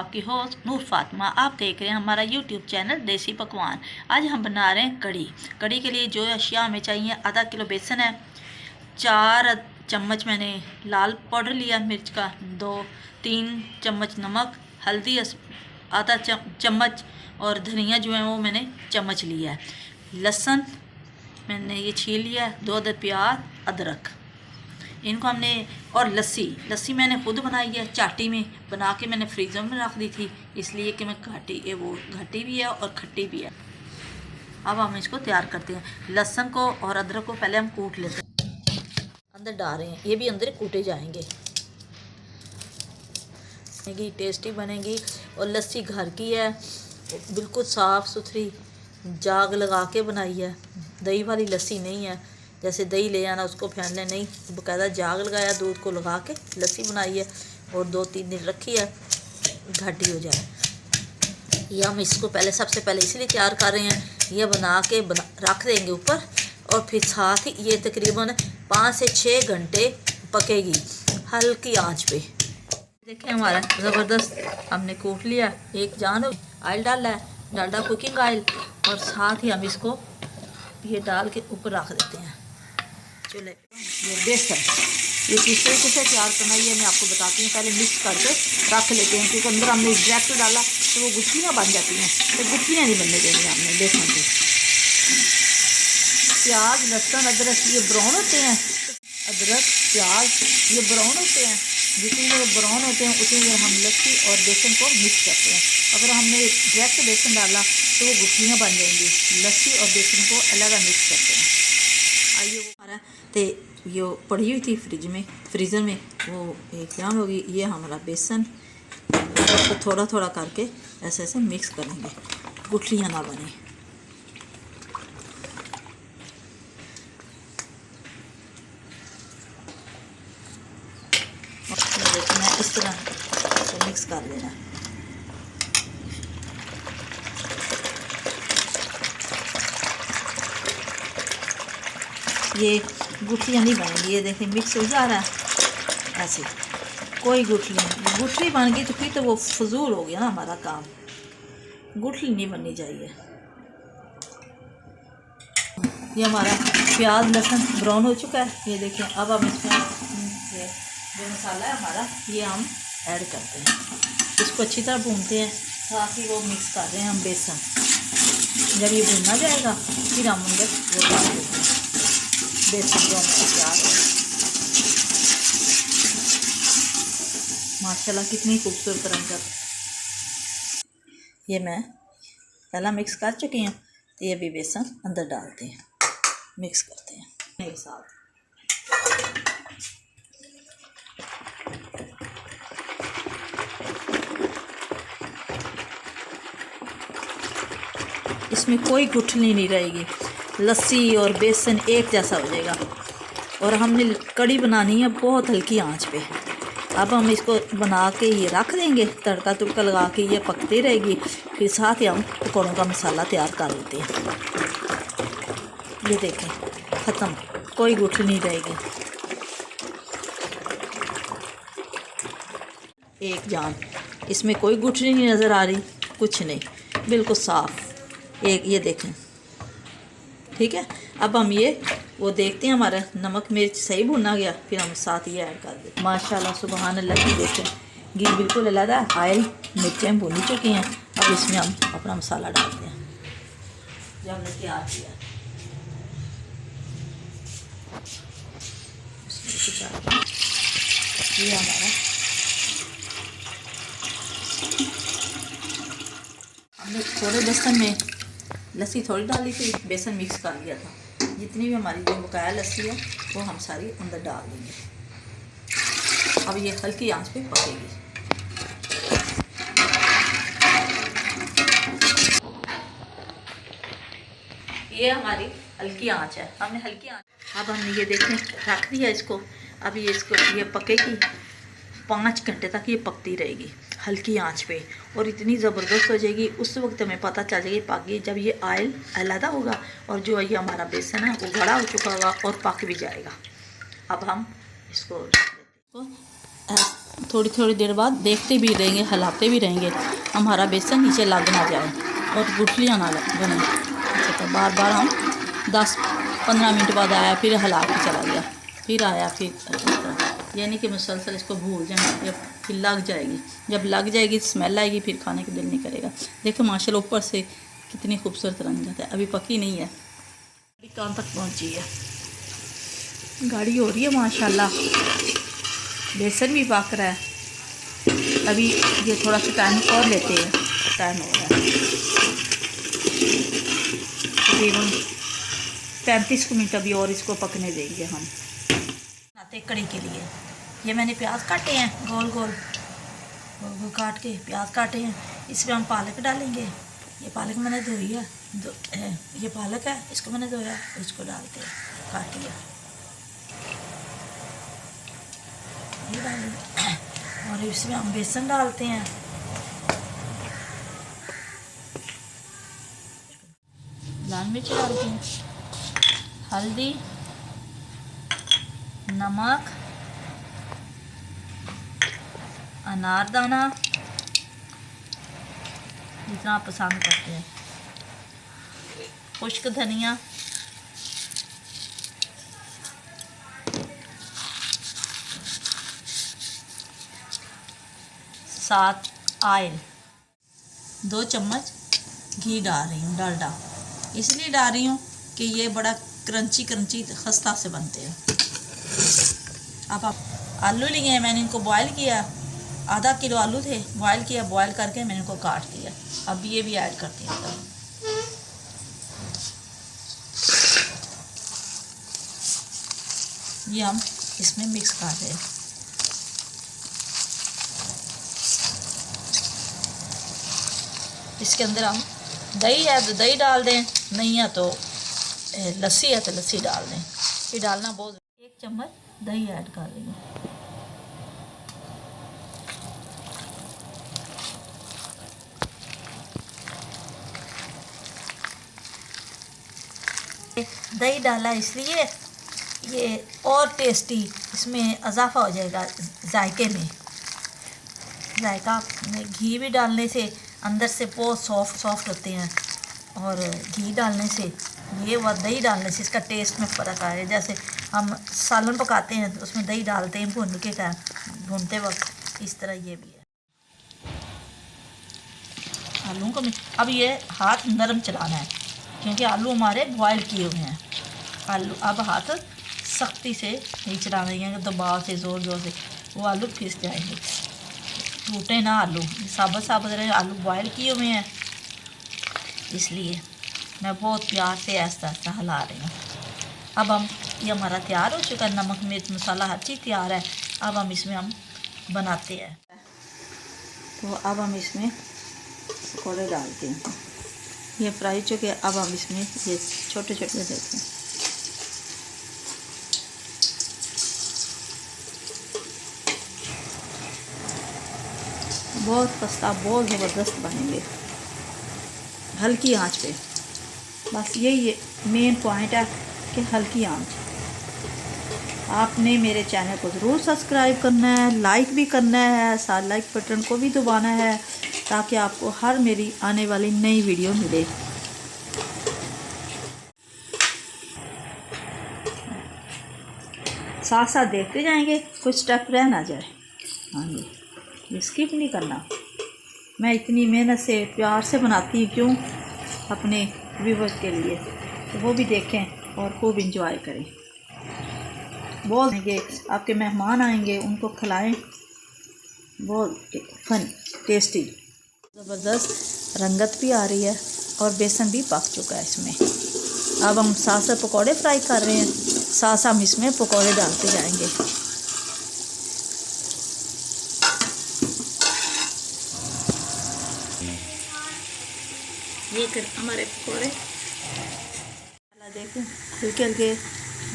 आपकी होस्ट नूर फातिमा। आप देख रहे हैं हमारा यूट्यूब चैनल देसी पकवान। आज हम बना रहे हैं कढ़ी। कढ़ी के लिए जो अशिया हमें चाहिए, आधा किलो बेसन है, 4 चम्मच मैंने लाल पाउडर लिया मिर्च का, 2-3 चम्मच नमक, हल्दी आधा चम्मच, और धनिया जो है वो मैंने चम्मच लिया है। लहसुन मैंने ये छील लिया है, 2 अदद प्याज, अदरक, इनको हमने, और लस्सी मैंने खुद बनाई है, चाटी में बना के मैंने फ्रीज़र में रख दी थी, इसलिए कि मैं घाटी भी है और खट्टी भी है। अब हम इसको तैयार करते हैं। लहसुन को और अदरक को पहले हम कूट लेते हैं, अंदर डाल रहे हैं, ये भी अंदर कूटे जाएंगे, टेस्टी बनेगी। और लस्सी घर की है, बिल्कुल साफ़ सुथरी, जाग लगा के बनाई है, दही वाली लस्सी नहीं है, जैसे दही ले आना उसको फेंट ले, नहीं, बाकायदा जाग लगाया, दूध को लगा के लस्सी बनाई है और 2-3 दिन रखी है, घाटी हो जाए। ये हम इसको सबसे पहले इसलिए तैयार कर रहे हैं, ये बना के रख देंगे ऊपर, और फिर साथ ही ये तकरीबन 5 से 6 घंटे पकेगी हल्की आंच पे। देखिए हमारा ज़बरदस्त हमने कूट लिया। एक जान ऑयल डाला है, डालडा कुकिंग ऑयल, और साथ ही हम इसको ये डाल के ऊपर रख देते हैं चूल्हे पे। ये बेसन ये किस तरीके से तैयार करना है मैं आपको बताती हूँ। पहले मिक्स करके रख लेते हैं, क्योंकि अंदर हमने डायरेक्ट डाला तो वो गुठलियाँ बन जाती हैं, तो गुठलियाँ नहीं बनने देंगे हमने बेसन को। प्याज, लहसुन, अदरक ये ब्राउन होते हैं, अदरक प्याज ये ब्राउन होते हैं, जितनी देर ब्राउन होते हैं उतनी देर हम लस्सी और बेसन को मिक्स करते हैं। अगर हमने डायरेक्ट बेसन डाला तो वो गुठलियाँ बन जाएंगी। लस्सी और बेसन को अलग मिक्स करते हैं। आइए वो हमारा तो ये पड़ी हुई थी फ्रीज़र में वो एक जान होगी। ये हमारा बेसन तो थोड़ा थोड़ा करके ऐसे ऐसे मिक्स करेंगे, गुठलियाँ ना बने। देखना इस तरह से मिक्स कर लेना। ये गुठलियाँ नहीं बनेंगी, ये देखें मिक्स हो जा रहा है ऐसे, कोई गुठली बन गई तो फिर तो वो फजूल हो गया ना हमारा काम, गुठली नहीं बननी चाहिए। ये हमारा प्याज लहसुन ब्राउन हो चुका है, ये देखें। अब हम इसमें जो मसाला है हमारा ये हम ऐड करते हैं, इसको अच्छी तरह भूनते हैं, साथ ही वो मिक्स कर रहे हैं हम बेसन। जब ये भूना जाएगा फिर हम अंदर वो डाल देते हैं बेसन जो हमारा तैयार है। माशाल्लाह कितनी खूबसूरत रंग का। ये मैं पहला मिक्स कर चुकी हूँ, तो ये भी बेसन अंदर डालते हैं, मिक्स करते हैं एक साथ। इसमें कोई गुठली नहीं रहेगी, लस्सी और बेसन एक जैसा हो जाएगा। और हमने कढ़ी बनानी है बहुत हल्की आंच पे। अब हम इसको बना के ये रख देंगे, तड़का तुड़का लगा के ये पकती रहेगी, फिर साथ ही हम पकौड़ों का मसाला तैयार कर लेते हैं। ये देखें ख़त्म, कोई गुठली नहीं रहेगी, एक जान, इसमें कोई गुठली नहीं नज़र आ रही, कुछ नहीं, बिल्कुल साफ़ एक। ये देखें ठीक है। अब हम ये वो देखते हैं हमारा नमक मिर्च सही भुना गया, फिर हम साथ ये ऐड कर देते हैं। माशाल्लाह सुबहान अल्लाह की देखें, घी बिल्कुल अलग है, ऑयल मिर्चें भुनी चुकी हैं। अब इसमें हम अपना मसाला डालते हैं जो हमने तैयार किया। ये हमारा हमने थोड़े बेसन में लस्सी थोड़ी डाली थी, बेसन मिक्स कर लिया था, जितनी भी हमारी जो बकाया लस्सी है वो हम सारी अंदर डाल देंगे। अब ये हल्की आंच पे पकेगी। ये हमारी हल्की आंच है, हमने हल्की आंच। अब हमने ये देखें रख दिया इसको। अब ये पकेगी 5 घंटे तक, ये पकती रहेगी हल्की आंच पे, और इतनी ज़बरदस्त हो जाएगी। उस वक्त हमें पता चल जाएगी पक गई जब ये ऑयल अलहदा होगा और जो ये हमारा बेसन है वो बड़ा हो चुका होगा और पक भी जाएगा। अब हम इसको थोड़ी थोड़ी देर बाद देखते भी रहेंगे, हिलाते भी रहेंगे, हमारा बेसन नीचे लग ना जाए और गुठलियाँ ना बने। तो बार बार हम 10-15 मिनट बाद आया, फिर हिला के चला गया, फिर आया, फिर यानी कि मुसलसल इसको भूल जाए, फिर लग जाएगी। जब लग जाएगी स्मेल आएगी, फिर खाने का दिल नहीं करेगा। देखो माशाल्लाह ऊपर से कितनी खूबसूरत रंग जाता है। अभी पकी नहीं है, कहाँ तक पहुँची है, गाढ़ी हो रही है माशाल्लाह, बेसन भी पक रहा है। अभी ये थोड़ा सा टाइम और लेते हैं, टाइम हो रहा है तकरीबन 35 मिनट अभी और इसको पकने देंगे हम। आते कड़ी के लिए ये मैंने प्याज काटे हैं, गोल गोल काट के प्याज काटे हैं। इसमें हम पालक डालेंगे। ये पालक मैंने धोई है, ये पालक है, इसको मैंने धोया, इसको डालते हैं, काट लिया, ये डालेंगे। और इसमें हम बेसन डालते हैं, लाल मिर्च डालते हैं, हल्दी, नमक, अनारदाना जितना आप पसंद करते हैं, खुश्क धनिया, साथ ऑयल, 2 चम्मच घी डाल रही हूँ, डालडा इसलिए डाल रही हूँ कि ये बड़ा क्रंची क्रंची खस्ता से बनते हैं। अब आप आलू लिए हैं, मैंने इनको बॉयल किया, आधा किलो आलू थे, बॉयल किया, बॉयल करके मैंने इनको काट दिया। अब ये भी ऐड करती हूँ, ये हम इसमें मिक्स कर रहे हैं। इसके अंदर हम दही है तो दही डाल दें, नहीं है तो लस्सी है तो लस्सी डाल दें। ये डालना बहुत, 1 चम्मच दही ऐड कर रही हूँ। दही डाला इसलिए ये और टेस्टी, इसमें इजाफा हो जाएगा जायके में। जायका घी भी डालने से अंदर से बहुत सॉफ्ट होते हैं, और घी डालने से ये व दही डालने से इसका टेस्ट में फ़र्क आएगा। जैसे हम सालन पकाते हैं तो उसमें दही डालते हैं भूनते वक्त, इस तरह ये भी है। आलू को अब ये हाथ नरम चलाना है, क्योंकि आलू हमारे बॉयल किए हुए हैं। आलू अब हाथ सख्ती से नहीं चलाना है, दबाव से ज़ोर ज़ोर से, वो आलू फिस जाएंगे, टूटे ना आलू, साबुत रहे। आलू बॉयल किए हुए हैं, इसलिए मैं बहुत प्यार से ऐसा हिला रही हूँ। अब हम ये हमारा तैयार हो चुका है, नमक मिर्च मसाला हर चीज़ तैयार है। अब हम इसमें बनाते हैं। तो अब हम इसमें पकौड़े डालते हैं, ये फ्राई चुके। अब हम इसमें ये छोटे छोटे देते हैं। बहुत खस्ता, बहुत ज़बरदस्त बनेंगे, हल्की आंच पे। बस यही मेन पॉइंट है कि हल्की आंच। आपने मेरे चैनल को ज़रूर सब्सक्राइब करना है, लाइक भी करना है, साथ लाइक बटन को भी दबाना है, ताकि आपको हर मेरी आने वाली नई वीडियो मिले। साथ साथ देखते जाएंगे, कुछ स्टेप रह ना जाए। हाँ जी, ये स्किप नहीं करना। मैं इतनी मेहनत से प्यार से बनाती हूँ, क्यों? अपने व्यूवर्स के लिए, तो वो भी देखें और खूब इंजॉय करें। बोलेंगे आपके मेहमान आएंगे, उनको खिलाएं, बहुत फन टेस्टी, ज़बरदस्त रंगत भी आ रही है और बेसन भी पक चुका है इसमें। अब हम साथ साथ पकौड़े फ्राई कर रहे हैं, साथ साथ हम इसमें पकौड़े डालते जाएंगे। ये हमारे पकौड़े देखें हल्के हल्के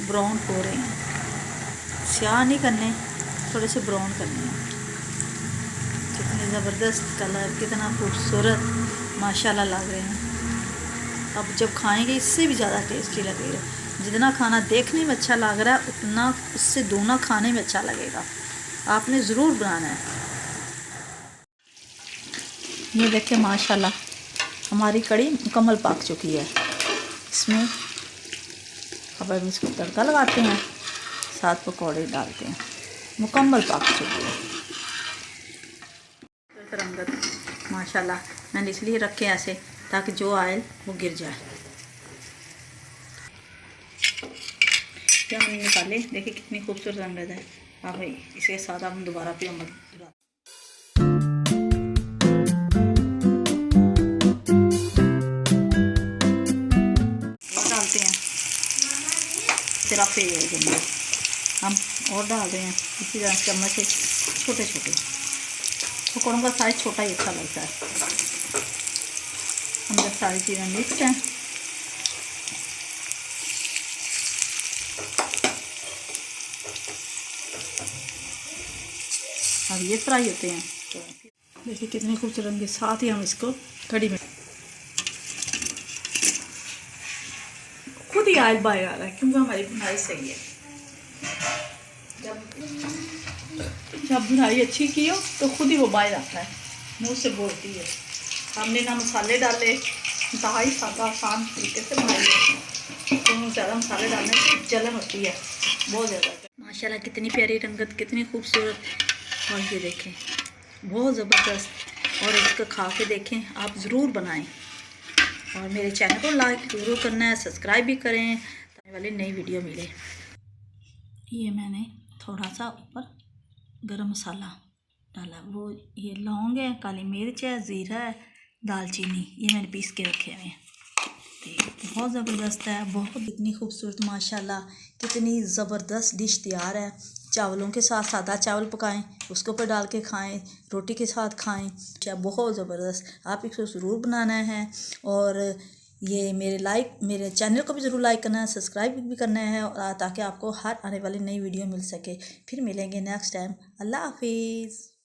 ब्राउन हो रहे हैं, स्याह नहीं करने, थोड़े से ब्राउन करने हैं। कितने ज़बरदस्त कलर, कितना खूबसूरत माशाल्लाह लग रहे हैं। अब जब खाएंगे इससे भी ज़्यादा टेस्टी लगेगा। जितना खाना देखने में अच्छा लग रहा है, उतना उससे दोना खाने में अच्छा लगेगा। आपने ज़रूर बनाना है। ये देखिए माशाल्लाह हमारी कड़ी मुकम्मल पक चुकी है। इसमें अब हम इसको तड़का लगाते हैं, साथ पकौड़े डालते हैं। मुकम्मल पक चुकी है। रंगत माशाल्लाह मैंने इसलिए रखे ऐसे ताकि जो आयल वो गिर जाए। क्या हमने निकाले, देखिए कितनी खूबसूरत रंगत है। हाँ भाई, इसके साथ हम दोबारा फिर हम डालते हैं। सिर्फ हम और डाल रहे हैं इसी तरह चम्मच से छोटे छोटे। पकौड़ों का साइज़ छोटा ही अच्छा लगता है। अंदर सारी चीज़ें मिक्स हैं। अब ये फ्राई होते हैं। तो देखिए कितने खूबसूरत रंग के साथ ही हम इसको कड़ी में खुद ही आयल बाहर आ रहा है क्योंकि हमारी बुनाई सही है। जब बुनाई अच्छी की हो तो खुद ही वो बाहर आता है, मुंह से बोलती है। हमने ना मसाले डाले, इंतहाई सादा आसान तरीके से बनाई है। तो ज़्यादा मसाले डालने से जलन होती है बहुत ज़्यादा। माशाल्लाह कितनी प्यारी रंगत, कितनी खूबसूरत। और ये देखें बहुत ज़बरदस्त। और इसको खा के देखें, आप ज़रूर बनाएं। और मेरे चैनल को लाइक ज़रूर करना है, सब्सक्राइब भी करें ताकि वाली नई वीडियो मिले। ये मैंने थोड़ा सा ऊपर गरम मसाला डाला, वो ये लौंग है, काली मिर्च है, ज़ीरा है, दालचीनी, ये मैंने पीस के रखे हुए हैं। बहुत ज़बरदस्त है, बहुत इतनी खूबसूरत माशाल्लाह। कितनी ज़बरदस्त डिश तैयार है। चावलों के साथ सादा चावल पकाएं, उसके ऊपर डाल के खाएं, रोटी के साथ खाएं, क्या बहुत ज़बरदस्त। आप इसको ज़रूर बनाना है। और ये मेरे चैनल को भी ज़रूर लाइक करना है, सब्सक्राइब भी करना है ताकि आपको हर आने वाली नई वीडियो मिल सके। फिर मिलेंगे नेक्स्ट टाइम। अल्लाह हाफिज़।